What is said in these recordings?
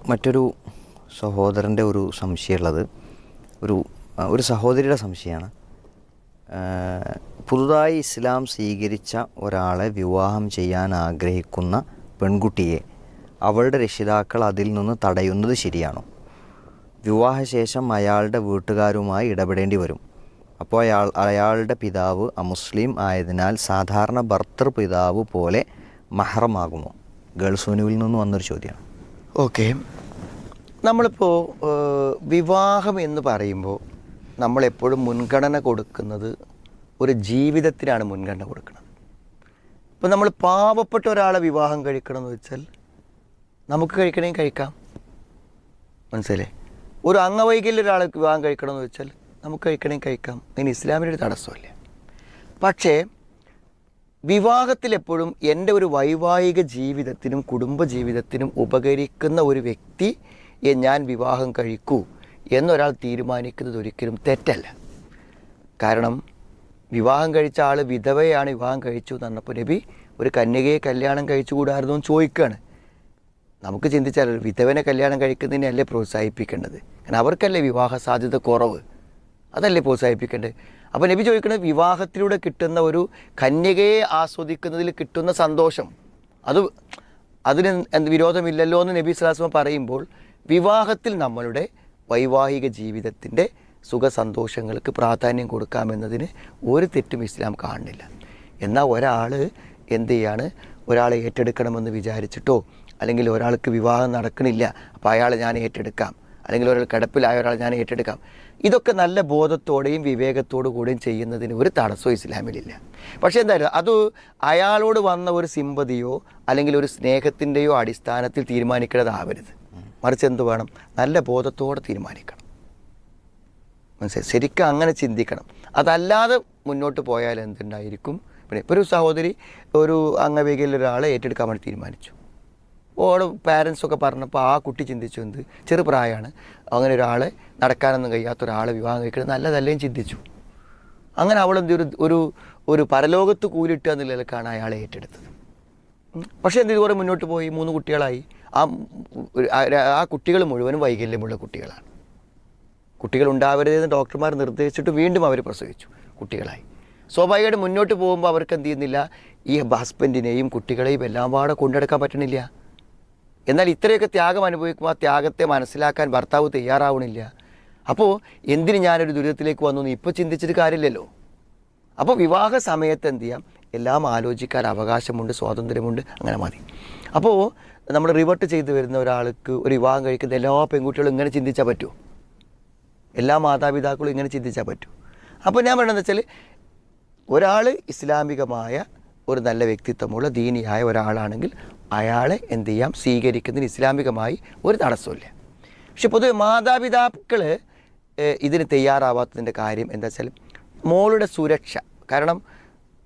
മറ്റൊരു സഹോദരൻ്റെ ഒരു സംശയമുള്ളത് ഒരു സഹോദരിയുടെ സംശയമാണ്. പുതുതായി ഇസ്ലാം സ്വീകരിച്ച ഒരാളെ വിവാഹം ചെയ്യാൻ ആഗ്രഹിക്കുന്ന പെൺകുട്ടിയെ അവളുടെ രക്ഷിതാക്കൾ അതിൽ നിന്ന് തടയുന്നത് ശരിയാണോ? വിവാഹശേഷം അയാളുടെ വീട്ടുകാരുമായി ഇടപെടേണ്ടി വരും. അപ്പോൾ അയാളുടെ പിതാവ് അമുസ്ലിം ആയതിനാൽ സാധാരണ ഭർത്തൃപിതാവ് പോലെ മഹ്റമാകുമോ? ഗൾസുനുവിൽ നിന്ന് വന്നൊരു ചോദ്യമാണ്. ഓക്കെ, നമ്മളിപ്പോൾ വിവാഹം എന്ന് പറയുമ്പോൾ നമ്മളെപ്പോഴും മുൻഗണന കൊടുക്കുന്നത് ഒരു ജീവിതത്തിനാണ് മുൻഗണന കൊടുക്കുന്നത്. ഇപ്പോൾ നമ്മൾ പാവപ്പെട്ട ഒരാളെ വിവാഹം കഴിക്കണമെന്ന് വെച്ചാൽ നമുക്ക് കഴിക്കണമെങ്കിൽ കഴിക്കാം, മനസ്സിലേ. ഒരു അംഗവൈകല്യം ഒരാളെ വിവാഹം കഴിക്കണമെന്ന് വെച്ചാൽ നമുക്ക് കഴിക്കണമെങ്കിൽ കഴിക്കാം. അതിന് ഇസ്ലാമിൻ്റെ ഒരു തടസ്സമില്ല. പക്ഷേ വിവാഹത്തിലെപ്പോഴും എൻ്റെ ഒരു വൈവാഹിക ജീവിതത്തിനും കുടുംബ ജീവിതത്തിനും ഉപകരിക്കുന്ന ഒരു വ്യക്തിയെ ഞാൻ വിവാഹം കഴിക്കൂ എന്നൊരാൾ തീരുമാനിക്കുന്നത് ഒരിക്കലും തെറ്റല്ല. കാരണം വിവാഹം കഴിച്ച ആൾ വിധവയാണ് വിവാഹം കഴിച്ചു എന്ന് പറഞ്ഞപ്പോൾ നബി ഒരു കന്യകയെ കല്യാണം കഴിച്ചുകൂടായിരുന്നു എന്ന് ചോദിക്കുകയാണ്. നമുക്ക് ചിന്തിച്ചാൽ ഒരു വിധവനെ കല്യാണം കഴിക്കുന്നതിനല്ലേ പ്രോത്സാഹിപ്പിക്കേണ്ടത്? കാരണം അവർക്കല്ലേ വിവാഹ സാധ്യത കുറവ്, അതല്ലേ പ്രോത്സാഹിപ്പിക്കേണ്ടത്. അപ്പോൾ നബി ചോദിക്കുന്നത് വിവാഹത്തിലൂടെ കിട്ടുന്ന ഒരു കന്യകയെ ആസ്വദിക്കുന്നതിൽ കിട്ടുന്ന സന്തോഷം, അതിന് വിരോധമില്ലല്ലോ എന്ന് നബി സ്വല്ലല്ലാഹു അലൈഹി വസല്ലം പറയുമ്പോൾ വിവാഹത്തിൽ നമ്മളുടെ വൈവാഹിക ജീവിതത്തിൻ്റെ സുഖസന്തോഷങ്ങൾക്ക് പ്രാധാന്യം കൊടുക്കാമെന്നതിന് ഒരു തെറ്റും ഇസ്ലാം കാണുന്നില്ല. എന്നാൽ ഒരാൾ എന്ത് ചെയ്യാണ്, ഒരാളെ ഏറ്റെടുക്കണമെന്ന് വിചാരിച്ചിട്ടോ അല്ലെങ്കിൽ ഒരാൾക്ക് വിവാഹം നടക്കണില്ല അപ്പോൾ അയാളെ ഞാൻ ഏറ്റെടുക്കാം, അല്ലെങ്കിൽ ഒരാൾ കിടപ്പിലായ ഒരാൾ ഞാൻ ഏറ്റെടുക്കാം, ഇതൊക്കെ നല്ല ബോധത്തോടെയും വിവേകത്തോടു കൂടെയും ചെയ്യുന്നതിന് ഒരു തടസ്സവും ഇസ്ലാമിലില്ല. പക്ഷേ എന്തായാലും അത് അയാളോട് വന്ന ഒരു സിമ്പതിയോ അല്ലെങ്കിൽ ഒരു സ്നേഹത്തിൻ്റെയോ അടിസ്ഥാനത്തിൽ തീരുമാനിക്കേണ്ടതാവരുത്. മറിച്ച് എന്ത് വേണം, നല്ല ബോധത്തോടെ തീരുമാനിക്കണം, മനസ്സിലായി. ശരിക്കും അങ്ങനെ ചിന്തിക്കണം. അതല്ലാതെ മുന്നോട്ട് പോയാൽ എന്തുണ്ടായിരിക്കും? പിന്നെ ഇപ്പോൾ ഒരു സഹോദരി ഒരു അംഗവൈകല്യം ഒരാളെ ഏറ്റെടുക്കാൻ വേണ്ടി തീരുമാനിച്ചു. ഓടെ പാരൻസൊക്കെ പറഞ്ഞപ്പോൾ ആ കുട്ടി ചിന്തിച്ചു, എന്ത് ചെറുപ്രായമാണ്, അങ്ങനെ ഒരാളെ നടക്കാനൊന്നും കഴിയാത്ത ഒരാളെ വിവാഹം കഴിക്കുന്നത് നല്ലതല്ലേയും ചിന്തിച്ചു. അങ്ങനെ അവളെന്ത് ഒരു പരലോകത്ത് കൂലിട്ടുക എന്നുള്ളതിലേക്കാണ് അയാളെ ഏറ്റെടുത്തത്. പക്ഷേ എന്ത് ഇതുപോലെ മുന്നോട്ട് പോയി 3 കുട്ടികളായി. ആ കുട്ടികൾ മുഴുവനും വൈകല്യമുള്ള കുട്ടികളാണ്. കുട്ടികൾ ഉണ്ടാവരുതെന്ന് ഡോക്ടർമാർ നിർദ്ദേശിച്ചിട്ട് വീണ്ടും അവർ പ്രസവിച്ചു, കുട്ടികളായി. സ്വാഭാവികമായിട്ട് മുന്നോട്ട് പോകുമ്പോൾ അവർക്ക് എന്ത് ചെയ്യുന്നില്ല, ഈ ഹസ്ബൻഡിനെയും കുട്ടികളെയും എല്ലാം പാടെ കൊണ്ടെടുക്കാൻ പറ്റണില്ല. എന്നാൽ ഇത്രയൊക്കെ ത്യാഗം അനുഭവിക്കുമ്പോൾ ആ ത്യാഗത്തെ മനസ്സിലാക്കാൻ ഭർത്താവ് തയ്യാറാവണില്ല. അപ്പോൾ എന്തിന് ഞാനൊരു ദുരിതത്തിലേക്ക് വന്നു എന്ന് ഇപ്പോൾ ചിന്തിച്ചിട്ട് കാര്യമില്ലല്ലോ. അപ്പോൾ വിവാഹ സമയത്ത് എന്ത് ചെയ്യാം, എല്ലാം ആലോചിക്കാൻ അവകാശമുണ്ട്, സ്വാതന്ത്ര്യമുണ്ട്, അങ്ങനെ മതി. അപ്പോൾ നമ്മൾ റിവേർട്ട് ചെയ്ത് വരുന്ന ഒരാൾക്ക് ഒരു വിവാഹം കഴിക്കുന്ന എല്ലാ പെൺകുട്ടികളും ഇങ്ങനെ ചിന്തിച്ചാൽ പറ്റുമോ? എല്ലാ മാതാപിതാക്കളും ഇങ്ങനെ ചിന്തിച്ചാൽ പറ്റുമോ? അപ്പോൾ ഞാൻ പറയണമെന്ന് വെച്ചാൽ ഒരാൾ ഇസ്ലാമികമായ ഒരു നല്ല വ്യക്തിത്വമുള്ള ദീനിയായ ഒരാളാണെങ്കിൽ അയാളെ എന്ത് ചെയ്യാം, സ്വീകരിക്കുന്നതിന് ഇസ്ലാമികമായി ഒരു തടസ്സമില്ല. പക്ഷെ പൊതുവെ മാതാപിതാക്കൾ ഇതിന് തയ്യാറാവാത്തതിൻ്റെ കാര്യം എന്താ വെച്ചാൽ മോളുടെ സുരക്ഷ. കാരണം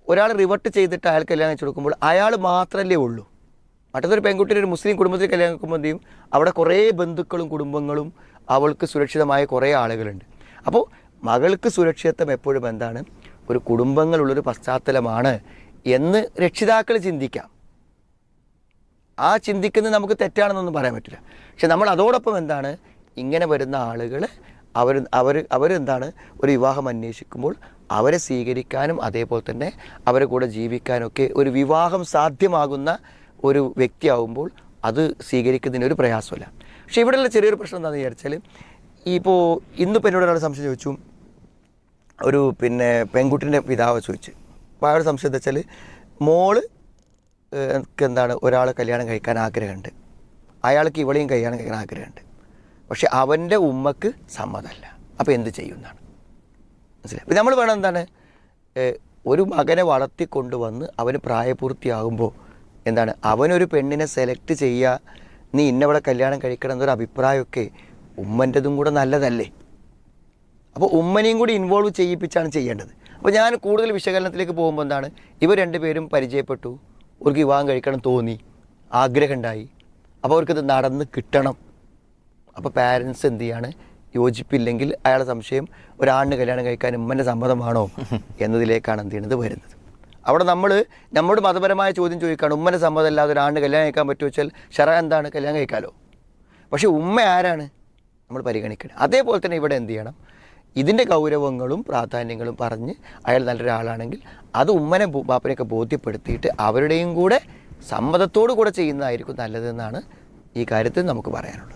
ഒരാൾ റിവർട്ട് ചെയ്തിട്ട് അയാൾ കല്യാണം കഴിച്ച് കൊടുക്കുമ്പോൾ അയാൾ മാത്രമല്ലേ ഉള്ളൂ. മറ്റൊരു പെൺകുട്ടിയുടെ ഒരു മുസ്ലിം കുടുംബത്തിൽ കല്യാണം കഴിക്കുമ്പോൾ എന്ത് ചെയ്യും, അവിടെ കുറേ ബന്ധുക്കളും കുടുംബങ്ങളും അവൾക്ക് സുരക്ഷിതമായ കുറേ ആളുകളുണ്ട്. അപ്പോൾ മകൾക്ക് സുരക്ഷിതത്വം എപ്പോഴും എന്താണ്, ഒരു കുടുംബങ്ങളുള്ളൊരു പശ്ചാത്തലമാണ് എന്ന് രക്ഷിതാക്കൾ ചിന്തിക്കാം. ആ ചിന്തിക്കുന്നത് നമുക്ക് തെറ്റാണെന്നൊന്നും പറയാൻ പറ്റില്ല. പക്ഷെ നമ്മൾ അതോടൊപ്പം എന്താണ്, ഇങ്ങനെ വരുന്ന ആളുകൾ അവരെന്താണ് ഒരു വിവാഹം അന്വേഷിക്കുമ്പോൾ അവരെ സ്വീകരിക്കാനും അതേപോലെ തന്നെ അവരെ കൂടെ ജീവിക്കാനൊക്കെ ഒരു വിവാഹം സാധ്യമാകുന്ന ഒരു വ്യക്തിയാവുമ്പോൾ അത് സ്വീകരിക്കുന്നതിനൊരു പ്രയാസമില്ല. പക്ഷെ ഇവിടെയുള്ള ചെറിയൊരു പ്രശ്നം എന്താണെന്ന് വിചാരിച്ചാൽ, ഇപ്പോൾ ഇന്നിപ്പോൾ എന്നോട് ഒരാൾ സംശയം ചോദിച്ചു, ഒരു പെൺകുട്ടിൻ്റെ പിതാവ് ചോദിച്ചു. അപ്പോൾ ആ ഒരു സംശയം എന്താ വെച്ചാൽ, മോള് എന്താണ് ഒരാളെ കല്യാണം കഴിക്കാൻ ആഗ്രഹമുണ്ട്, അയാൾക്ക് ഇവളെയും കല്യാണം കഴിക്കാൻ ആഗ്രഹമുണ്ട്, പക്ഷെ അവൻ്റെ ഉമ്മക്ക് സമ്മതമല്ല, അപ്പോൾ എന്ത് ചെയ്യുന്നതാണ് മനസ്സിലായി. അപ്പോൾ നമ്മൾ വേണം എന്താണ്, ഒരു മകനെ വളർത്തിക്കൊണ്ടുവന്ന് അവന് പ്രായപൂർത്തിയാകുമ്പോൾ എന്താണ് അവനൊരു പെണ്ണിനെ സെലക്ട് ചെയ്യുക, നീ ഇന്നവളെ കല്യാണം കഴിക്കണം എന്നൊരു അഭിപ്രായമൊക്കെ ഉമ്മൻ്റെതും കൂടെ നല്ലതല്ലേ. അപ്പോൾ ഉമ്മനെയും കൂടി ഇൻവോൾവ് ചെയ്യിപ്പിച്ചാണ് ചെയ്യേണ്ടത്. അപ്പോൾ ഞാൻ കൂടുതൽ വിശകലനത്തിലേക്ക് പോകുമ്പോൾ എന്താണ്, ഇവർ രണ്ടുപേരും പരിചയപ്പെട്ടു, അവർക്ക് വിവാഹം കഴിക്കണം തോന്നി, ആഗ്രഹമുണ്ടായി, അപ്പോൾ അവർക്കത് നടന്ന് കിട്ടണം. അപ്പോൾ പാരൻസ് എന്ത് ചെയ്യാണ്, യോജിപ്പില്ലെങ്കിൽ അയാളെ സംശയം ഒരാണിന് കല്യാണം കഴിക്കാൻ ഉമ്മൻ്റെ സമ്മതമാണോ എന്നതിലേക്കാണ് എന്ത് ചെയ്യുന്നത് വരുന്നത്. അവിടെ നമ്മോട് മതപരമായ ചോദ്യം ചോദിക്കുകയാണ്, ഉമ്മൻ്റെ സമ്മതമല്ലാതെ ഒരാണിന് കല്യാണം കഴിക്കാൻ പറ്റുമോ വെച്ചാൽ ശറഅ എന്താണ്, കല്യാണം കഴിക്കാമല്ലോ. പക്ഷേ ഉമ്മ ആരാണ് നമ്മൾ പരിഗണിക്കണം. അതേപോലെ തന്നെ ഇവിടെ എന്ത് ചെയ്യണം, ഇതിൻ്റെ ഗൗരവങ്ങളും പ്രാധാന്യങ്ങളും പറഞ്ഞ് അയാൾ നല്ലൊരാളാണെങ്കിൽ അത് ഉമ്മനെ ബാപ്പനെയൊക്കെ ബോധ്യപ്പെടുത്തിയിട്ട് അവരുടെയും കൂടെ സമ്മതത്തോടു കൂടെ ചെയ്യുന്നതായിരിക്കും നല്ലതെന്നാണ് ഈ കാര്യത്തിൽ നമുക്ക് പറയാനുള്ളത്.